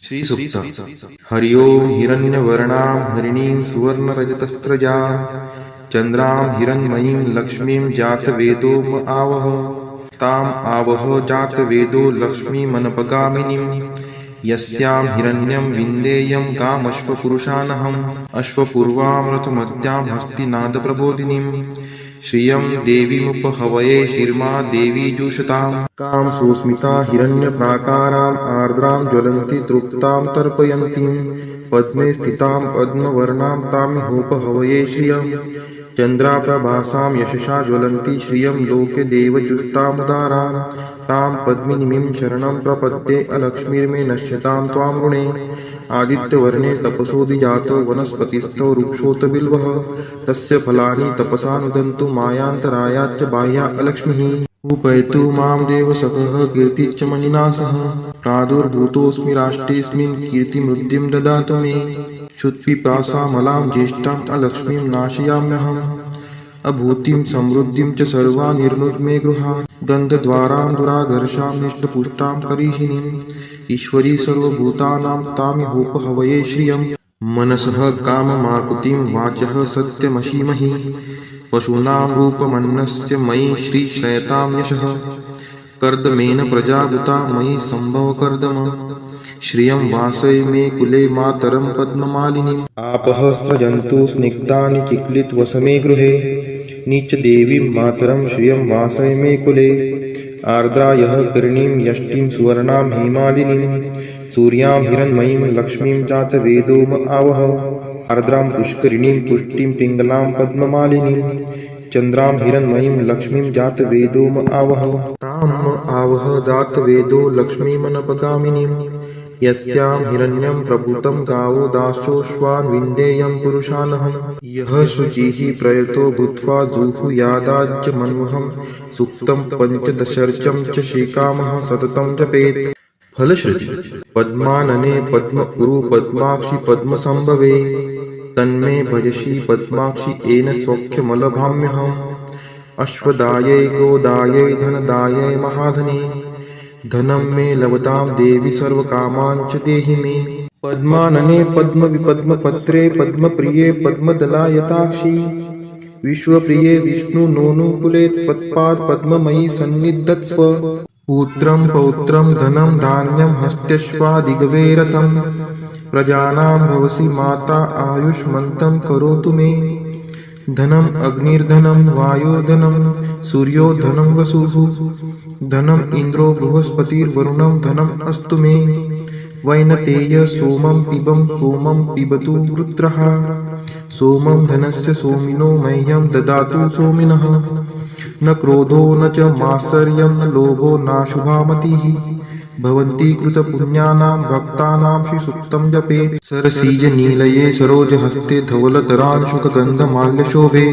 श्रीसूक्त हरि ओं हिरण्यवर्णां हरिणीं सुवर्णरजतस्रजां चन्द्रां हिरण्मयीं लक्ष्मीं जातवेदो आवह ताम् आवह जातवेदो लक्ष्मीमनपगामिनीं यस्यां हिरण्यं विन्देयं कामश्वपुरुषानहम् अश्वपूर्वां रथमत्यां हस्तिनादप्रबोधिनीं श्रियं देवीमुपहवये शिर्मा देवी जुषतां कां सुस्मिता हिरण्यप्राकाराम् आर्द्रां ज्वलन्ति तृप्तां तर्पयन्तीं पद्मे स्थितां पद्मवर्णां तामिहोपहवये श्रियं चन्द्राप्रभासां यशसा ज्वलन्ति श्रियं लोके देवजुष्टामुदारां तां पद्मिनीं शरणं प्रपद्ये अलक्ष्मीर्मे नश्यतां त्वां ऋणे आदित्यवर्णे तपसोऽधिजातो वनस्पतिस्थो वृक्षोऽत बिल्वः तस्य फलानि तपसा नुदन्तु मायान्तरायाच्च बाह्या अलक्ष्मीः उपैतु मां देवसखः कीर्तिश्च मणिना सह प्रादुर्भूतोऽस्मि राष्ट्रेऽस्मिन् कीर्तिमृद्धिं ददातु मे क्षुत्पिपासामलां ज्येष्ठाम् अलक्ष्मीं नाशयाम्यहम् अभूतिं समृद्धिं च सर्वा निर्नुद्मे गृहात् गन्धद्वारां दुराधर्षां निष्टपुष्टां करीषिणीम् ईश्वरी सर्वभूतानां तामिहोपहवये श्रियं मनसः काममाकुतिं वाचः सत्यमशीमहि पशूनां रूपमन्नस्य मयि श्रीश्रयतां यशः कर्दमेन प्रजावृता मयि सम्भवकर्दम श्रियं वासय मे कुले मातरं पद्ममालिनीम् आपः स्रजन्तु स्निग्धानि चिक्लितवसमे गृहे नीचदेवीं मातरं श्रियं वासय मे कुले आर्द्रायः कर्णीं यष्टिं सुवर्णां हेमालिनीं सूर्यां हिरण्मयीं लक्ष्मीं जातवेदोम आवह आर्द्रां पुष्करिणीं पुष्टिं पिङ्गलां पद्ममालिनीं चन्द्रां हिरण्मयीं लक्ष्मीं जातवेदोम आवह ताम् आवह जातवेदो लक्ष्मीमनपगामिनीं यस्यां हिरण्यं प्रभूतं गावो दाशोऽश्वान् विन्देयं पुरुषानहम् यः शुचिः प्रयतो भूत्वा जुहुयादाज्यमन्वहं सूक्तं पञ्चदशर्चं च श्रीकामः सततं जपेत् फलश्रुति पद्मानने पद्मपुरु पद्माक्षि पद्मसंभवे तन्मे भजसि पद्माक्षि येन सौख्यमलभाम्यहम् अश्वदायै गोदायै धनदायै महाधने धनं मे लभतां देवी सर्वकामान् च देहि मे पद्मानने पद्मविपद्मपत्रे पद्मप्रिये पद्मदलायताक्षी विश्वप्रिये विष्णुनोनुकुले त्वत्पाद पद्ममयी सन्निधत्स्व पुत्रं पौत्रं धनं धान्यं हस्त्यश्वादिगवे रथं प्रजानां भवसि माता आयुष्मन्तं करोतु मे धनम् अग्निर्धनं वायुर्धनं सूर्योधनं वसुः धनम् इन्द्रो बृहस्पतिर्वरुणं धनम् अस्तु मे वैनतेय सोमं पिबतु रुद्रः सोमं धनस्य सोमिनो मह्यं ददातु सोमिनः न क्रोधो न च मात्सर्यं न लोभो नाशुभा मतिः भवन्ति कृतपुण्यानां भक्तानां श्रीसूक्तं जपेत् सरसीजनीलये सरोजहस्ते धवलतरांशुकगन्धमाल्यशोभे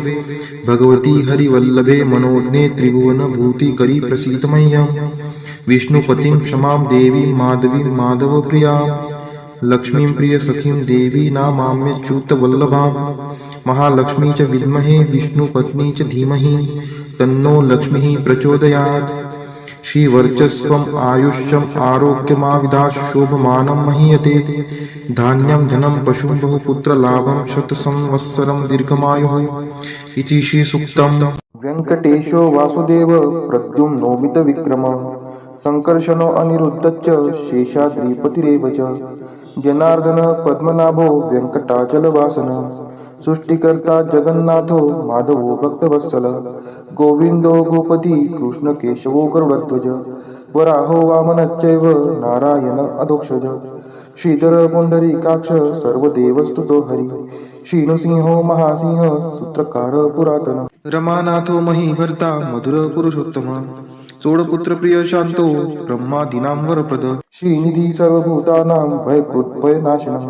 भगवती हरिवल्लभे मनोज्ञे त्रिभुवनभूतिकरी प्रसीद मह्यं विष्णुपतिं क्षमां देवीं माधवीं माधवप्रियां लक्ष्मीं प्रियसखीं देवी नामाम्यच्युतवल्लभां महालक्ष्मी च विद्महे विष्णुपत्नी च धीमहि तन्नो लक्ष्मीः प्रचोदयात् श्रीवर्चस्वम् आयुष्यम् आरोग्यमाविदात् शोभमानं महीयते धान्यं धनं पशुं बहुपुत्रलाभं शतसंवत्सरं दीर्घमायुः इति श्रीसूक्तम् वेङ्कटेशो वासुदेव प्रद्युम्नोमितविक्रम सङ्कर्षणो अनिरुद्धश्च शेषाद्रिपतिरेव च जनार्दन पद्मनाभो वेङ्कटाचलवासन सृष्टिकर्ता जगन्नाथो माधवो भक्तवत्सल गोविन्दो गोपति कृष्णकेशवो गरुडध्वज वराहो वामनश्चैव नारायण अधोक्षज श्रीधर पुण्डरीकाक्ष सर्वदेवस्तुतो हरि श्रीनृसिंहो महासिंह सूत्रकार पुरातन रमानाथो महीभर्ता मधुरपुरुषोत्तम सोडपुत्रप्रिय शान्तो ब्रह्मादीनां वरप्रद श्रीनिधि सर्वभूतानां भयकृद्भयनाशनः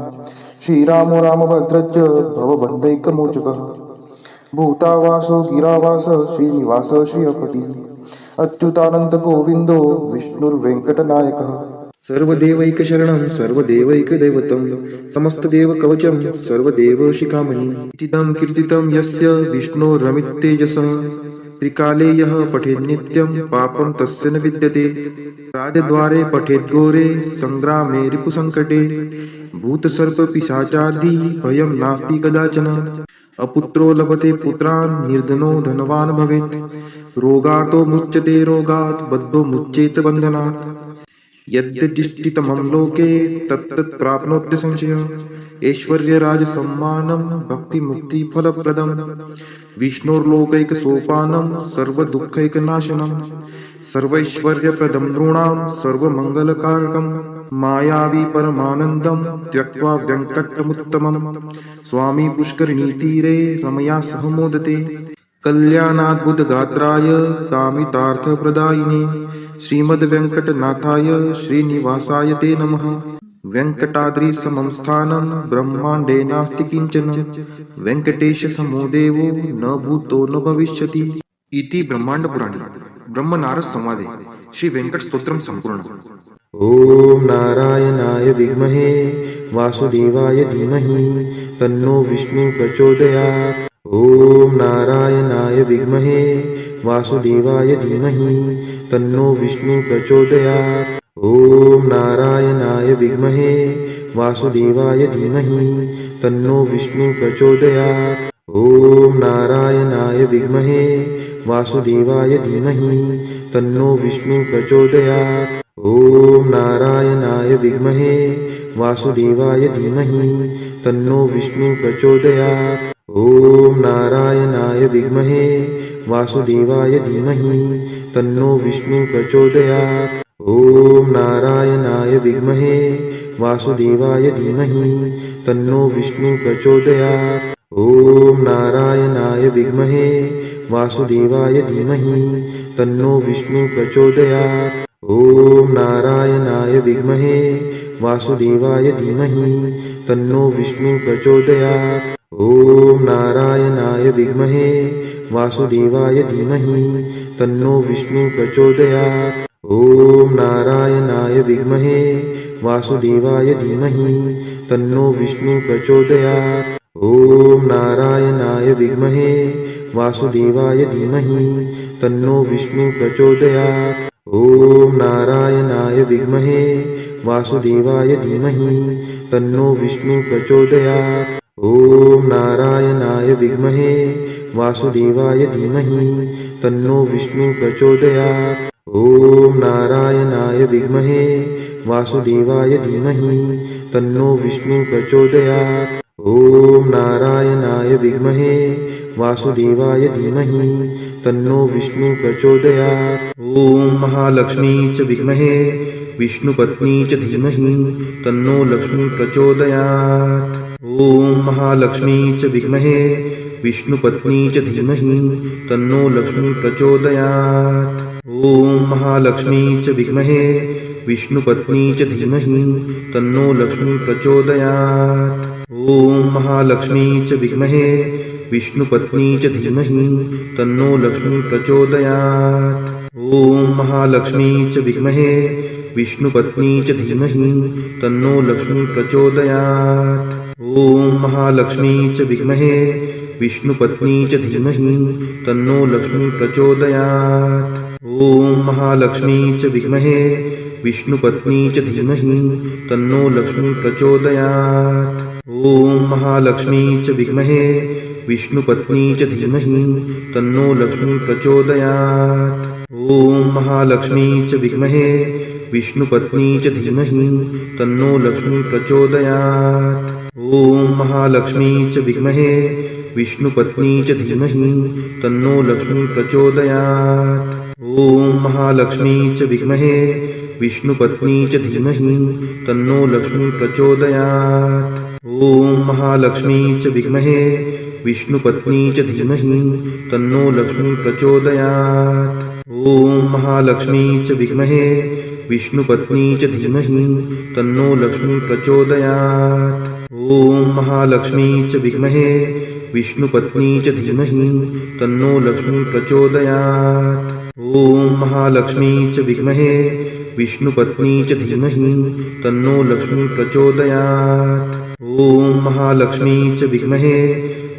श्रीरामो रामभद्रश्च भवबन्धैकमोचकः भूतावासो गिरावास श्रीनिवास श्रियपतिः अच्युतानन्दगोविन्दो विष्णुर्वेङ्कटनायकः सर्वदेवैकशरणं सर्वदेवैकदैवतं समस्तदेवकवचं सर्वदेवशिखामणि इतीदं कीर्तितं यस्य विष्णोरमिततेजसः त्रिकाले यः पठेत् नित्यं पापं तस्य न विद्यते। राजद्वारे पठेत् घोरे संग्रामे रिपुसङ्कटे। भूतसर्पपिशाचादि भयं नास्ति कदाचन। अपुत्रो लभते पुत्रान् निर्धनो धनवान् भवेत्। रोगार्तो मुच्यते रोगात् बद्धो मुच्येत बन्धनात्। यद्यदिष्टितमं लोके तत्तत् प्राप्नोत्य संशयः। ऐश्वर्यराजसम्मानं भक्तिमुक्तिफलप्रदं। विष्णोर्लोकैकसोपानं सर्वदुःखैकनाशनं। सर्वैश्वर्यप्रदं नृणां सर्वमङ्गलकारकं। मायावी परमानन्दं त्यक्त्वा व्यङ्कटमुत्तमं। स्वामी पुष्करिणीतीरे रमया सह मोदते। कल्याणाद्भुतगात्राय कामितार्थप्रदायिने श्रीमद्वेङ्कटनाथाय श्रीनिवासाय ते नमः। वेङ्कटाद्रिसमं स्थानं ब्रह्माण्डे नास्ति किञ्चन। वेङ्कटेशसमो देवो न भूतो न भविष्यति। इति ब्रह्माण्डपुराणे ब्रह्मनारद संवादे श्री वेंकट स्तोत्रम संपूर्ण। ओम नारायणाय विद्महे वासुदेवाय धीमहि तन्नो विष्णु प्रचोदयात्। ओम नारायणाय विद्महे वासुदेवाय धीमहि तन्नो विष्णु प्रचोदयात्। ओम नारायणाय विद्महे वासुदेवाय धीमहि तन्नो विष्णु प्रचोदयात्। ओम नारायणाय विद्महे वासुदेवाय धीमहि तन्नो विष्णु प्रचोदयात्। ओम नारायणाय विद्महे वासुदेवाय धीमहि तन्नो विष्णु प्रचोदयात्। ओम नारायणाय विद्महे वासुदेवाय धीमहि तन्नो विष्णु प्रचोदयात्। ओम नारायणाय विद्महे वासुदेवाय धीमहि तन्नो विष्णु प्रचोदयात्। ओम नारायणाय विद्महे वासुदेवाय धीमहि तन्नो विष्णु प्रचोदयात्। ओम नारायणाय विद्महे वासुदेवाय धीमहि तन्नो विष्णु प्रचोदयात्। ओम नारायणाय विद्महे वासुदेवाय धीमहि तन्नो विष्णु प्रचोदयात्। ओम नारायणाय विद्महे वासुदेवाय धीमहि तन्नो विष्णु प्रचोदयात्। ओम नारायणाय विद्महे वासुदेवाय धीमहि तन्नो विष्णु प्रचोदयात्। ओम नारायणाय विद्महे वासुदेवाय धीमहि तन्नो विष्णु प्रचोदयात्। ओम नारायणाय विद्महे वासुदेवाय धीमहि तन्नो विष्णु प्रचोदयात्। ओम नारायणाय विद्महे वासुदेवाय धीमहि तन्नो विष्णु प्रचोदयात्। ओम नारायणाय विद्महे वासुदेवाय धीमहि तन्नो विष्णु प्रचोदयात्। ओम महालक्ष्मी च विद्महे विष्णुपत्नी च धीमहि तन्नो लक्ष्मी प्रचोदयात्। ओम महालक्ष्मी च विद्महे विष्णुपत्नी च धीमहि तन्नो लक्ष्मी प्रचोदयात्। ओम महालक्ष्मी च विद्महे विष्णुपत्नी च धीमहि तन्नो लक्ष्मी प्रचोदयात्। ओम महालक्ष्मी च विद्महे विष्णुपत्नी च धीमहि तन्नो लक्ष्मी प्रचोदयात्। ओम महालक्ष्मी च विद्महे विष्णुपत्नी च धीमहि तन्नो लक्ष्मी प्रचोदयात्। ओम महालक्ष्मी च विद्महे विष्णुपत्नी च धीमहि तन्नो लक्ष्मी प्रचोदयात्। ओम महालक्ष्मी च विद्महे विष्णुपत्नी च धीमहि तन्नो लक्ष्मी प्रचोदयात्। ओम महालक्ष्मी च विद्महे विष्णुपत्नी च धीमहि तन्नो लक्ष्मी प्रचोदयात्। ओम महालक्ष्मी च विद्महे विष्णुपत्नी च धीमहि तन्नो लक्ष्मी प्रचोदयात्। ओम महालक्ष्मी च विद्महे विष्णुपत्नी च धीमहि तन्नो लक्ष्मी प्रचोदयात्। ओम महालक्ष्मी च विद्महे विष्णुपत्नी च धीमहि तन्नो लक्ष्मी प्रचोदयात्। ओम महालक्ष्मी च विद्महे विष्णुपत्नी च धीमहि तन्नो लक्ष्मी प्रचोदयात्। ओम महालक्ष्मी च विद्महे विष्णुपत्नी च धीमहि तन्नो लक्ष्मी प्रचोदयात्। ओम महालक्ष्मी च विद्महे विष्णुपत्नी च धीमहि तन्नो लक्ष्मी प्रचोदयात्। ओम महालक्ष्मी च विद्महे विष्णुपत्नी च धीमहि तन्नो लक्ष्मी प्रचोदयात्। ओम महालक्ष्मी च विद्महे